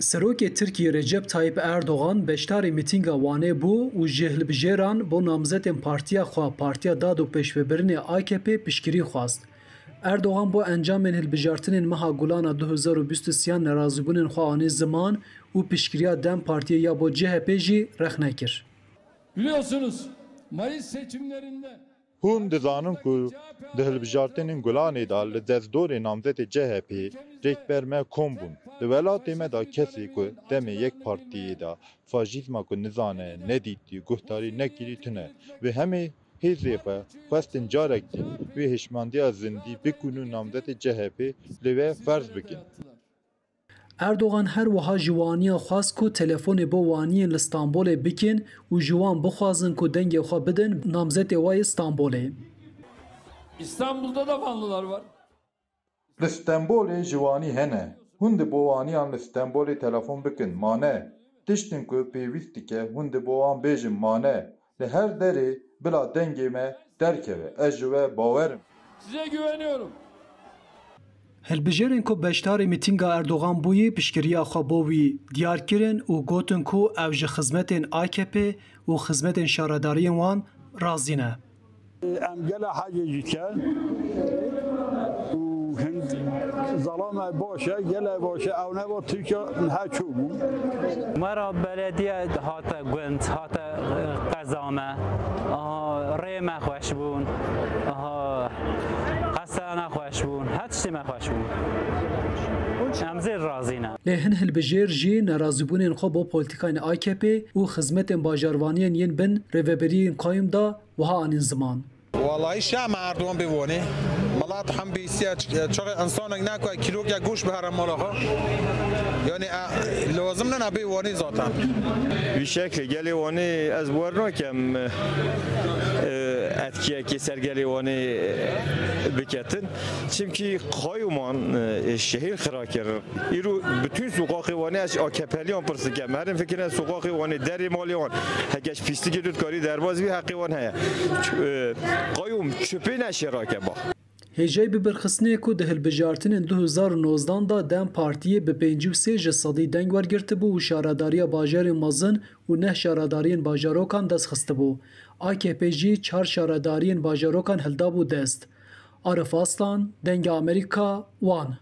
Serokê Tirkiye Recep Tayyip Erdogan beşdarê mîtînga Wanê bû û ji hilbijeran bo namzetên partiya xwe Partiya Dad û Pêşvebirinê AKP piştgirî xwast. Erdogan bo encamên hilbijartinên meha Gulana 2023 nerazîbûnên xwe anî ziman û piştgiriya Dem Partiya ya bo CHP jî rex nekir. Biliyorsunuz Mayıs seçimlerinde Hûn dizanin ku di hilbijartinên Gulanê da li dezdorê namzetê CHP rêkber me kom bûn. Di welatê me da kesê ku demê yek partiyê da faşîzma ku nizane, nedîtî, guhdarî nekirî tune ve hemê hêzê xwe xwestin carek jî wê hişmandiya zindî bikûnû namzetê CHP li we ferz bikin. Erdogan her wiha ji waniya xwast ku telefonê bo waniyên li Stenbolê bikin û ji wan bixwazin ku dengê xwe bidin namzetê we yê Stenbolê. İstanbul'da da Vanlılar var. Li Stenbolê ji wanî hene. Hûn di bo waniyan li Stenbolê telefon bikin mane. Tiştên ku pêwîst dike hûn di bo wan bêjin mane. Li her derê bila dengê me derkeve. Ez ji we bawerim. Size güveniyorum. Hilbijarên ku beşdarê mîtînga Erdogan bûyî piştgiriya xwe bo wî diyar kirin û gotin ku ew ji xizmetên AKP û xizmetên şaredariyên wan razî ne. Em gela hecê jî ke û hind zalama baş e, gela baş e, ew ne bo Tirkiye niha çû bû. Mera belediye hate gund, hate qezame, rê me xweş bûn, qesana xweş bûn, her tiştê me xweş bûn. Em zêr razî ne. Lê hin hilbijêr jî nerazîbûnên xwe bo polîtikayên AKP û xizmetên bajarvaniyên yên bin rêveberiyên Kayyum da wiha anîn ziman. والله شام اردوان بوانه ملات هم بیسیا چرا انسان نکو کیلو یا گوش به هر مالاها یعنی لازم نه بوانه ذاتا bir şekilde gelivani az varno kem etkiye keser gelivani biketin çünkü Kayyuman şehir xiraker iru bütün sokakı vani az AKP'liyan pırsı kem herin fikrine sokakı vani deri maliyan hegeç pislik edut kari derbaz bir hakkı van heye Kayyum çöpe neşirake bak. Hêjey bi birxistinê ku di hilbijartinên 2019 da Dem Partiyê bi 53 ji sedî deng wergirtibû û şaredariya bajarên mezin û neh şaredariyên bajarokan destxistibû. AKP jî 4 şaredariyên bajarokan hildabû dest. Arif Aslan, Dengê Amerîka, Wan.